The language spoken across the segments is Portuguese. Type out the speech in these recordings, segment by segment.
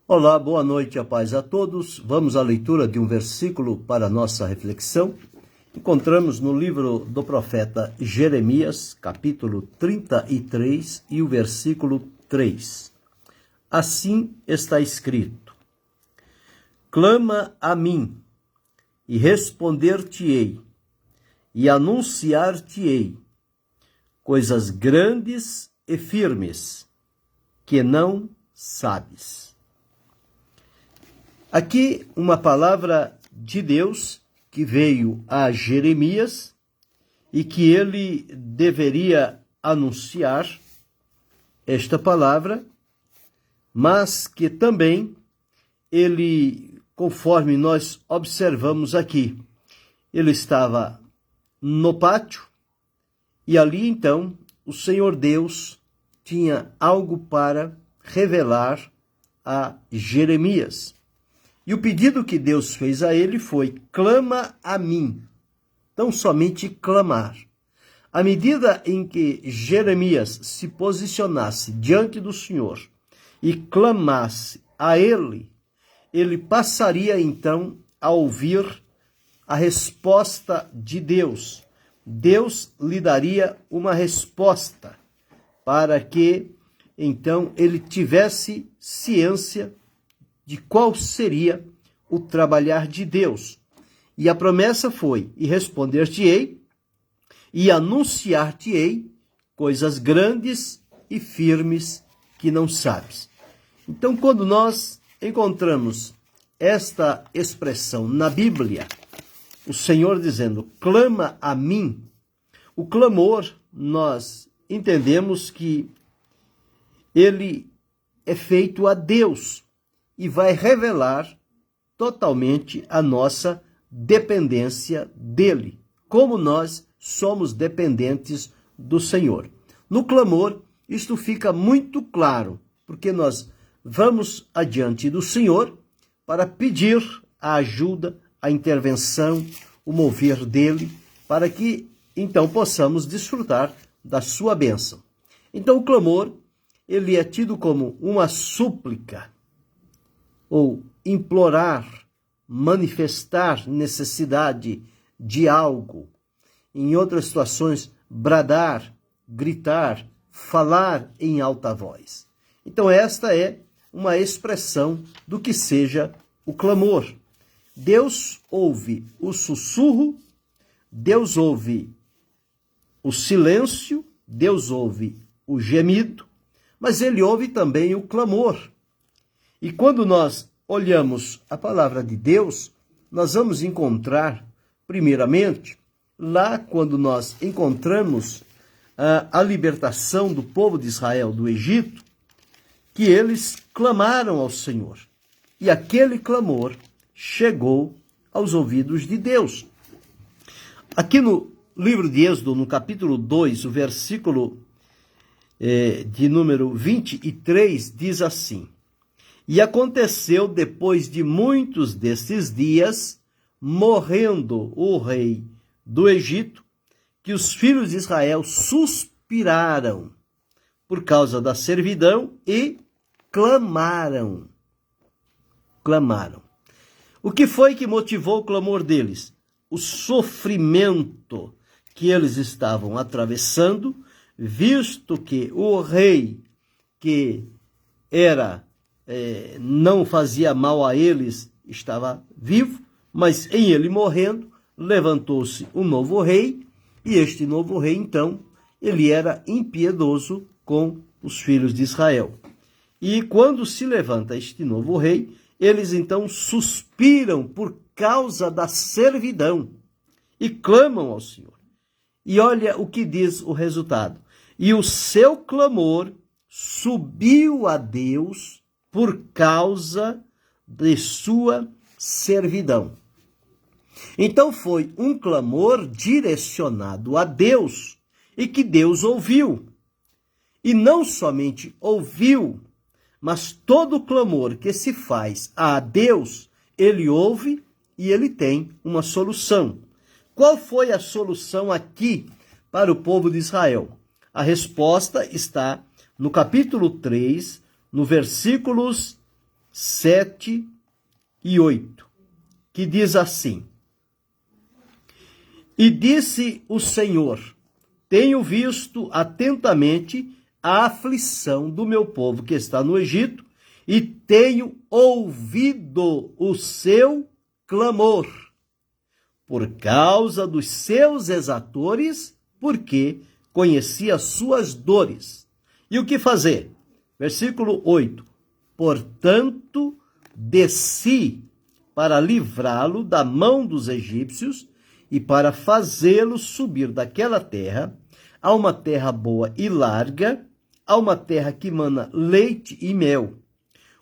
Olá, boa noite, a paz a todos. Vamos à leitura de um versículo para a nossa reflexão. Encontramos no livro do profeta Jeremias, capítulo 33 e o versículo 3. Assim está escrito: Clama a mim, e responder-te-ei, e anunciar-te-ei coisas grandes e firmes, que não sabes. Aqui uma palavra de Deus que veio a Jeremias e que ele deveria anunciar esta palavra, mas que também ele, conforme nós observamos aqui, ele estava no pátio e ali então o Senhor Deus tinha algo para revelar a Jeremias. E o pedido que Deus fez a ele foi: clama a mim. Então, somente clamar. À medida em que Jeremias se posicionasse diante do Senhor e clamasse a ele, ele passaria então a ouvir a resposta de Deus. Deus lhe daria uma resposta para que então ele tivesse ciência de qual seria o trabalhar de Deus. E a promessa foi: e responder-te-ei, e anunciar-te-ei coisas grandes e firmes que não sabes. Então, quando nós encontramos esta expressão na Bíblia, o Senhor dizendo, clama a mim, o clamor, nós entendemos que ele é feito a Deus, e vai revelar totalmente a nossa dependência dele, como nós somos dependentes do Senhor. No clamor, isto fica muito claro, porque nós vamos adiante do Senhor para pedir a ajuda, a intervenção, o mover dele, para que então possamos desfrutar da sua bênção. Então o clamor, ele é tido como uma súplica, ou implorar, manifestar necessidade de algo. Em outras situações, bradar, gritar, falar em alta voz. Então esta é uma expressão do que seja o clamor. Deus ouve o sussurro, Deus ouve o silêncio, Deus ouve o gemido, mas ele ouve também o clamor. E quando nós olhamos a palavra de Deus, nós vamos encontrar, primeiramente, lá quando nós encontramos a libertação do povo de Israel do Egito, que eles clamaram ao Senhor. E aquele clamor chegou aos ouvidos de Deus. Aqui no livro de Êxodo, no capítulo 2, o versículo de número 23, diz assim: E aconteceu depois de muitos destes dias, morrendo o rei do Egito, que os filhos de Israel suspiraram por causa da servidão e clamaram. Clamaram. O que foi que motivou o clamor deles? O sofrimento que eles estavam atravessando, visto que o rei que não fazia mal a eles, estava vivo, mas em ele morrendo, levantou-se um novo rei, e este novo rei, então, ele era impiedoso com os filhos de Israel. E quando se levanta este novo rei, eles então suspiram por causa da servidão e clamam ao Senhor. E olha o que diz o resultado. E o seu clamor subiu a Deus por causa de sua servidão. Então foi um clamor direcionado a Deus e que Deus ouviu. E não somente ouviu, mas todo clamor que se faz a Deus, ele ouve e ele tem uma solução. Qual foi a solução aqui para o povo de Israel? A resposta está no capítulo 3, no versículos 7 e 8, que diz assim: E disse o Senhor: Tenho visto atentamente a aflição do meu povo que está no Egito, e tenho ouvido o seu clamor, por causa dos seus exatores, porque conheci as suas dores. E o que fazer? Versículo 8. Portanto, desci para livrá-lo da mão dos egípcios e para fazê-lo subir daquela terra a uma terra boa e larga, a uma terra que mana leite e mel,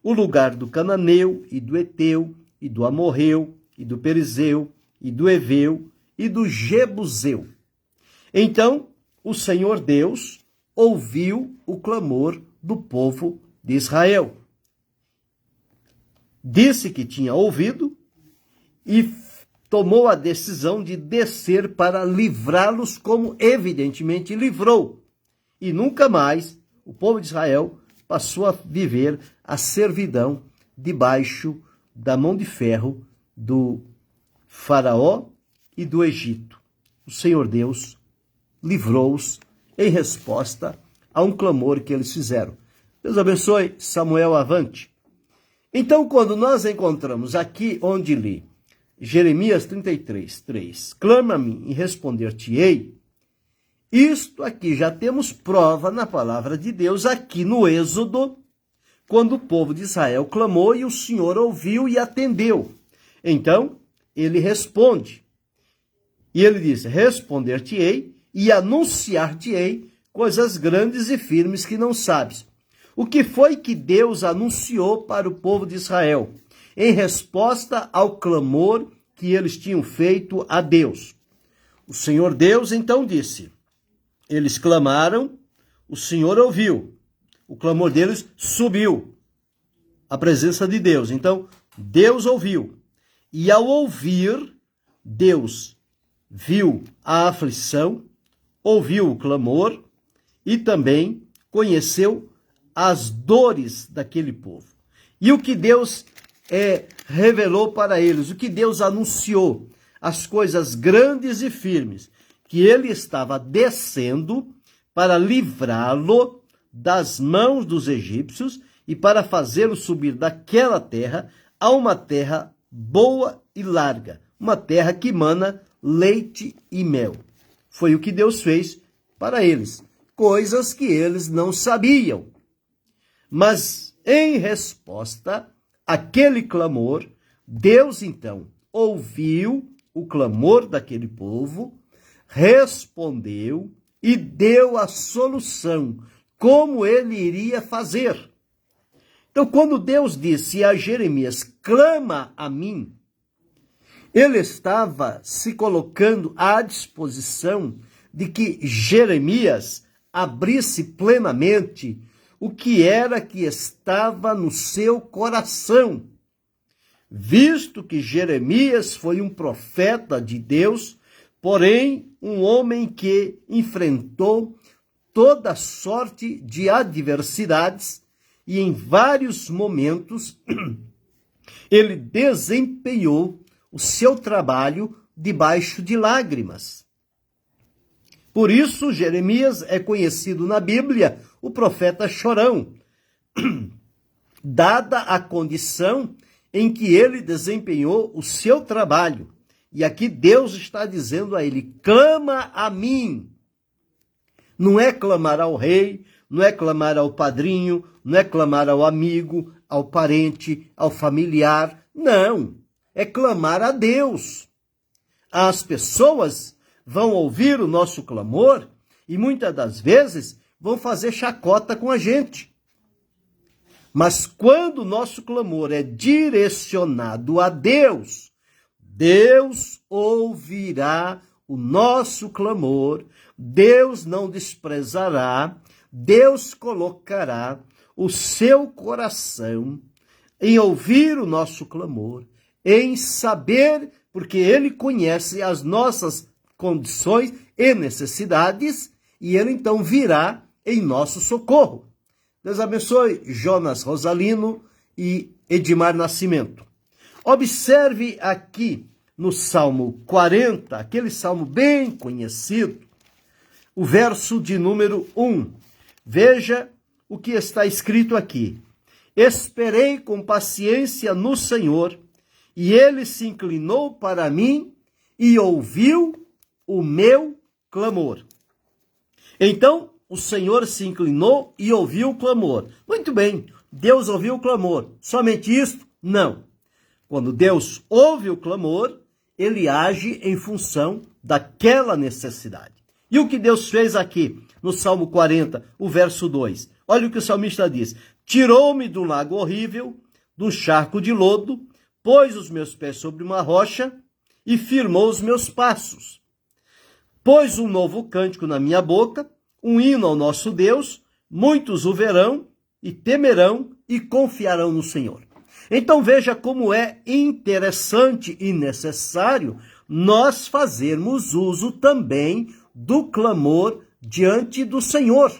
o lugar do cananeu e do eteu e do amorreu e do perizeu e do eveu e do jebuseu. Então o Senhor Deus ouviu o clamor do povo de Israel. Disse que tinha ouvido e tomou a decisão de descer para livrá-los, como evidentemente livrou. E nunca mais o povo de Israel passou a viver a servidão debaixo da mão de ferro do Faraó e do Egito. O Senhor Deus livrou-os em resposta a um clamor que eles fizeram. Deus abençoe. Samuel, avante. Então, quando nós encontramos aqui onde li Jeremias 33, 3, clama-me e responder-te-ei, isto aqui já temos prova na palavra de Deus aqui no Êxodo, quando o povo de Israel clamou e o Senhor ouviu e atendeu. Então, ele responde. E ele diz: responder-te-ei e anunciar-te-ei coisas grandes e firmes que não sabes. O que foi que Deus anunciou para o povo de Israel, em resposta ao clamor que eles tinham feito a Deus? O Senhor Deus então disse: eles clamaram, o Senhor ouviu, o clamor deles subiu à presença de Deus. Então, Deus ouviu. E ao ouvir, Deus viu a aflição, ouviu o clamor e também conheceu as dores daquele povo. E o que Deus revelou para eles, o que Deus anunciou, as coisas grandes e firmes, que ele estava descendo para livrá-lo das mãos dos egípcios e para fazê-lo subir daquela terra a uma terra boa e larga, uma terra que mana leite e mel. Foi o que Deus fez para eles, coisas que eles não sabiam. Mas, em resposta àquele clamor, Deus então ouviu o clamor daquele povo, respondeu e deu a solução, como ele iria fazer. Então, quando Deus disse a Jeremias: clama a mim, ele estava se colocando à disposição de que Jeremias abrisse plenamente o que era que estava no seu coração, visto que Jeremias foi um profeta de Deus, porém um homem que enfrentou toda sorte de adversidades e em vários momentos ele desempenhou o seu trabalho debaixo de lágrimas. Por isso, Jeremias é conhecido na Bíblia o profeta chorão, dada a condição em que ele desempenhou o seu trabalho. E aqui Deus está dizendo a ele: clama a mim. Não é clamar ao rei, não é clamar ao padrinho, não é clamar ao amigo, ao parente, ao familiar. Não, é clamar a Deus. As pessoas vão ouvir o nosso clamor e muitas das vezes vão fazer chacota com a gente. Mas quando o nosso clamor é direcionado a Deus, Deus ouvirá o nosso clamor, Deus não desprezará, Deus colocará o seu coração em ouvir o nosso clamor, em saber, porque Ele conhece as nossas condições e necessidades, e Ele então virá em nosso socorro. Deus abençoe Jonas Rosalino e Edmar Nascimento. Observe aqui no Salmo 40, aquele salmo bem conhecido, o verso de número 1. Veja o que está escrito aqui. Esperei com paciência no Senhor, e ele se inclinou para mim e ouviu o meu clamor. Então, o Senhor se inclinou e ouviu o clamor. Muito bem, Deus ouviu o clamor. Somente isto? Não. Quando Deus ouve o clamor, ele age em função daquela necessidade. E o que Deus fez aqui, no Salmo 40, o verso 2? Olha o que o salmista diz. Tirou-me do lago horrível, do charco de lodo, pôs os meus pés sobre uma rocha e firmou os meus passos. Pôs um novo cântico na minha boca, um hino ao nosso Deus, muitos o verão e temerão e confiarão no Senhor. Então veja como é interessante e necessário nós fazermos uso também do clamor diante do Senhor.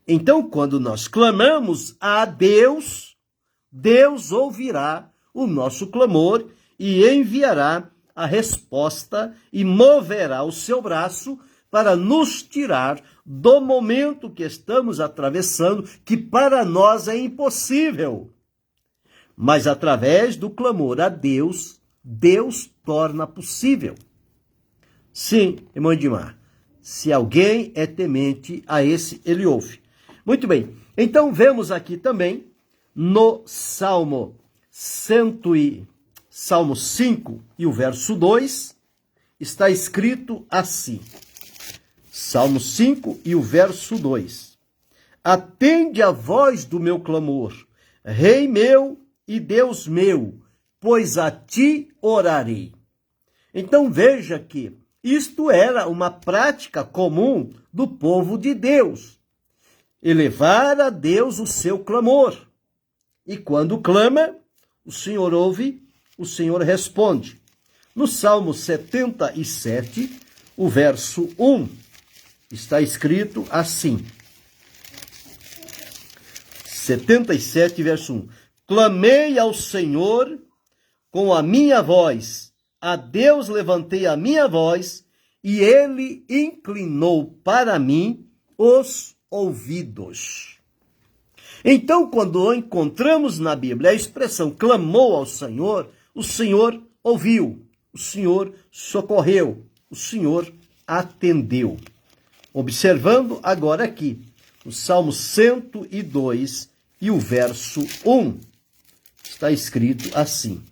Então, quando nós clamamos a Deus, Deus ouvirá o nosso clamor e enviará a resposta e moverá o seu braço para nos tirar do momento que estamos atravessando, que para nós é impossível. Mas através do clamor a Deus, Deus torna possível. Sim, irmão Edmar, se alguém é temente a esse, ele ouve. Muito bem, então vemos aqui também no Salmo 5 e o verso 2, está escrito assim. Salmo 5 e o verso 2. Atende a voz do meu clamor, Rei meu e Deus meu, pois a ti orarei. Então veja que isto era uma prática comum do povo de Deus. Elevar a Deus o seu clamor. E quando clama, o Senhor ouve, o Senhor responde. No Salmo 77, o verso 1, está escrito assim. 77, verso 1. Clamei ao Senhor com a minha voz, a Deus levantei a minha voz, e ele inclinou para mim os ouvidos. Então, quando encontramos na Bíblia a expressão clamou ao Senhor, o Senhor ouviu, o Senhor socorreu, o Senhor atendeu. Observando agora aqui, o Salmo 102 e o verso 1, está escrito assim.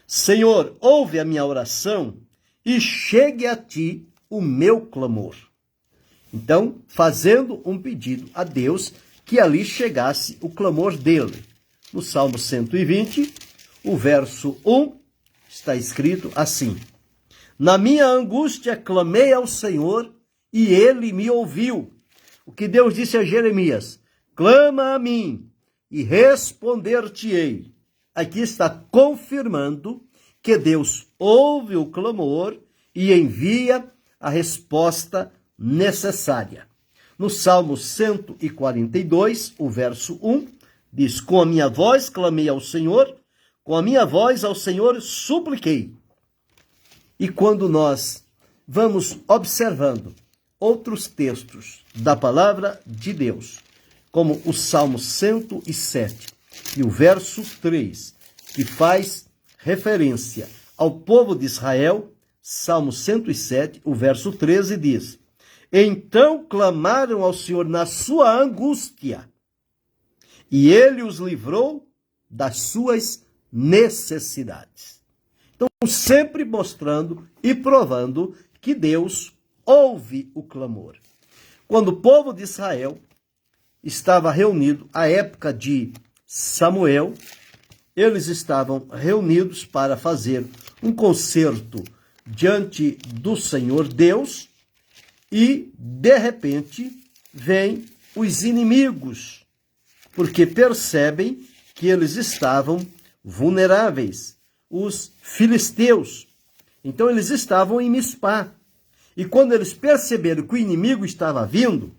Senhor, ouve a minha oração e chegue a ti o meu clamor. Então, fazendo um pedido a Deus que ali chegasse o clamor dele. No Salmo 120, o verso 1, está escrito assim. Na minha angústia clamei ao Senhor e ele me ouviu. O que Deus disse a Jeremias, clama a mim e responder-te-ei. Aqui está confirmando que Deus ouve o clamor e envia a resposta necessária. No Salmo 142, o verso 1, diz, com a minha voz clamei ao Senhor, com a minha voz ao Senhor supliquei. E quando nós vamos observando outros textos da palavra de Deus, como o Salmo 107 e o verso 3, que faz referência ao povo de Israel, Salmo 107, o verso 13 diz, então clamaram ao Senhor na sua angústia, e ele os livrou das suas necessidades. Então, sempre mostrando e provando que Deus ouve o clamor. Quando o povo de Israel estava reunido à época de Samuel, eles estavam reunidos para fazer um concerto diante do Senhor Deus e, de repente, vêm os inimigos, porque percebem que eles estavam vulneráveis, os filisteus. Então, eles estavam em Mispá. E quando eles perceberam que o inimigo estava vindo,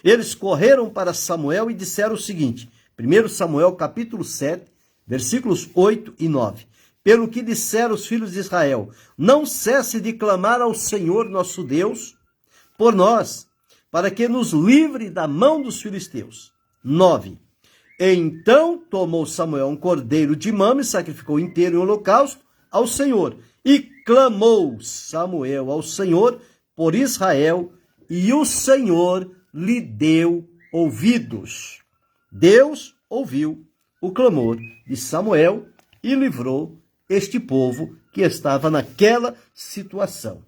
eles correram para Samuel e disseram o seguinte, 1 Samuel capítulo 7, versículos 8 e 9. Pelo que disseram os filhos de Israel, não cesse de clamar ao Senhor nosso Deus por nós, para que nos livre da mão dos filisteus. 9. Então tomou Samuel um cordeiro de mama e sacrificou inteiro em holocausto ao Senhor. E clamou Samuel ao Senhor por Israel, e o Senhor lhe deu ouvidos. Deus ouviu o clamor de Samuel e livrou este povo que estava naquela situação.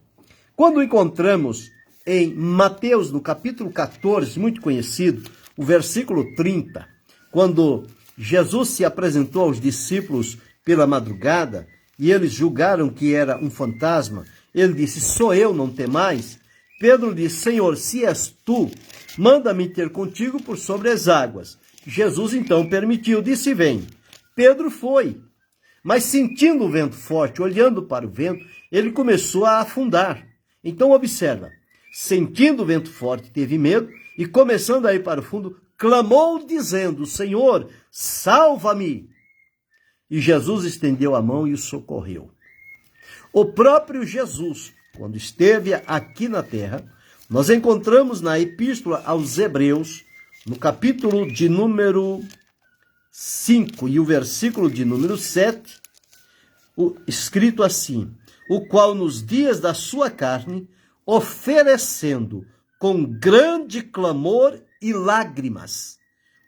Quando encontramos em Mateus, no capítulo 14, muito conhecido, o versículo 30, quando Jesus se apresentou aos discípulos pela madrugada e eles julgaram que era um fantasma, ele disse, sou eu, não temais. Pedro disse, Senhor, se és tu, manda-me ter contigo por sobre as águas. Jesus então permitiu, disse, vem. Pedro foi, mas sentindo o vento forte, olhando para o vento, ele começou a afundar. Então observa, sentindo o vento forte, teve medo e começando a ir para o fundo, clamou dizendo, Senhor, salva-me. E Jesus estendeu a mão e o socorreu. O próprio Jesus, quando esteve aqui na terra, nós encontramos na Epístola aos Hebreus, no capítulo de número 5 e o versículo de número 7, escrito assim, o qual nos dias da sua carne, oferecendo com grande clamor e lágrimas,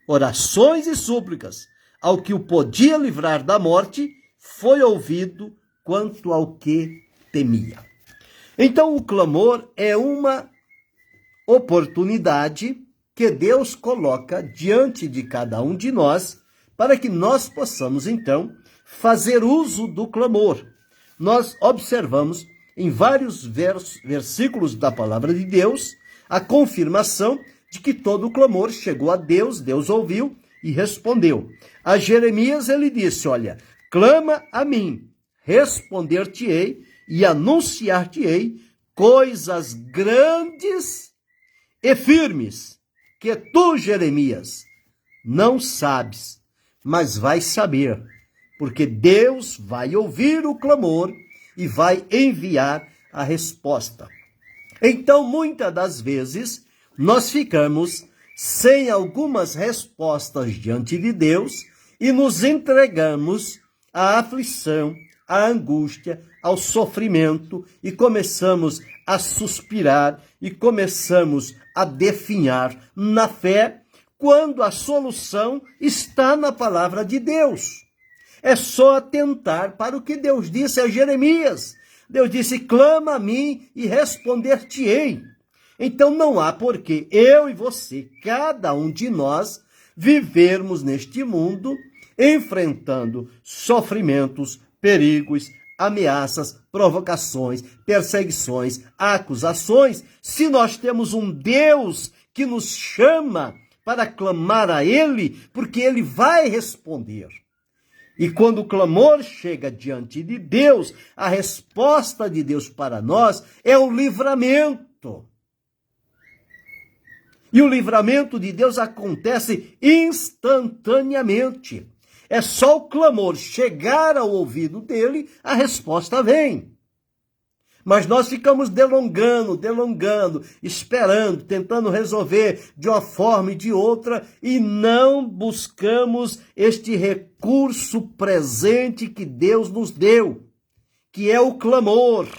orações e súplicas, ao que o podia livrar da morte, foi ouvido quanto ao que temia. Então o clamor é uma oportunidade que Deus coloca diante de cada um de nós, para que nós possamos então fazer uso do clamor. Nós observamos em vários versículos da palavra de Deus a confirmação de que todo o clamor chegou a Deus, Deus ouviu e respondeu. A Jeremias ele disse, olha, clama a mim, responder-te-ei e anunciar-te-ei coisas grandes e firmes, que tu, Jeremias, não sabes, mas vais saber, porque Deus vai ouvir o clamor e vai enviar a resposta. Então, muitas das vezes, nós ficamos sem algumas respostas diante de Deus e nos entregamos à aflição, à angústia, ao sofrimento e começamos a suspirar e começamos a definhar na fé, quando a solução está na palavra de Deus. É só atentar para o que Deus disse a Jeremias. Deus disse, clama a mim e responder-te-ei. Então não há porquê eu e você, cada um de nós, vivermos neste mundo enfrentando sofrimentos, perigos, ameaças, provocações, perseguições, acusações, se nós temos um Deus que nos chama para clamar a Ele, porque Ele vai responder. E quando o clamor chega diante de Deus, a resposta de Deus para nós é o livramento. E o livramento de Deus acontece instantaneamente. É só o clamor chegar ao ouvido dele, a resposta vem. Mas nós ficamos delongando, esperando, tentando resolver de uma forma e de outra, e não buscamos este recurso presente que Deus nos deu, que é o clamor.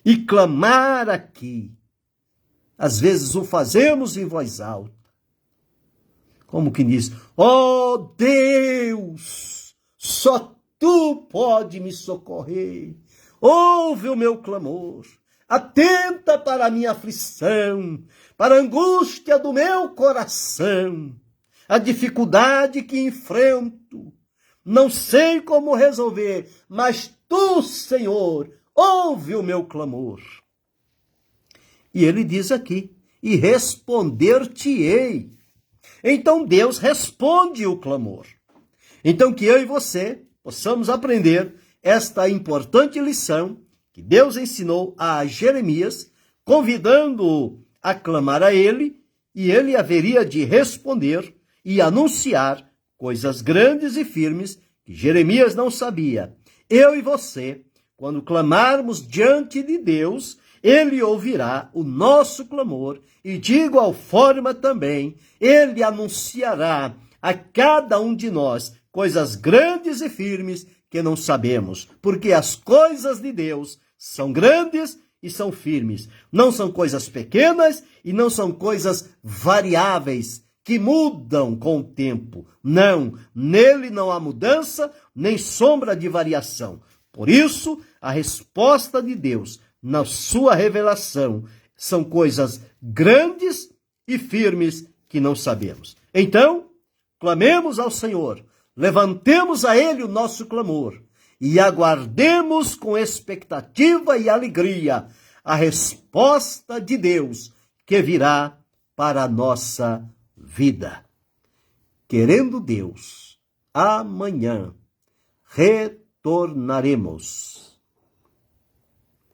E clamar aqui, às vezes o fazemos em voz alta, como que diz, ó Deus, só tu pode me socorrer. Ouve o meu clamor, atenta para a minha aflição, para a angústia do meu coração, a dificuldade que enfrento. Não sei como resolver, mas tu, Senhor, ouve o meu clamor. E ele diz aqui, e responder-te-ei. Então Deus responde o clamor. Então que eu e você possamos aprender esta importante lição que Deus ensinou a Jeremias, convidando-o a clamar a ele, e ele haveria de responder, e anunciar coisas grandes e firmes que Jeremias não sabia. Eu e você, quando clamarmos diante de Deus, Ele ouvirá o nosso clamor e, de igual forma também, Ele anunciará a cada um de nós coisas grandes e firmes que não sabemos, porque as coisas de Deus são grandes e são firmes. Não são coisas pequenas e não são coisas variáveis que mudam com o tempo. Não, nele não há mudança nem sombra de variação. Por isso, a resposta de Deus na sua revelação são coisas grandes e firmes que não sabemos. Então, clamemos ao Senhor, levantemos a Ele o nosso clamor e aguardemos com expectativa e alegria a resposta de Deus que virá para a nossa vida. Querendo Deus, amanhã retornaremos.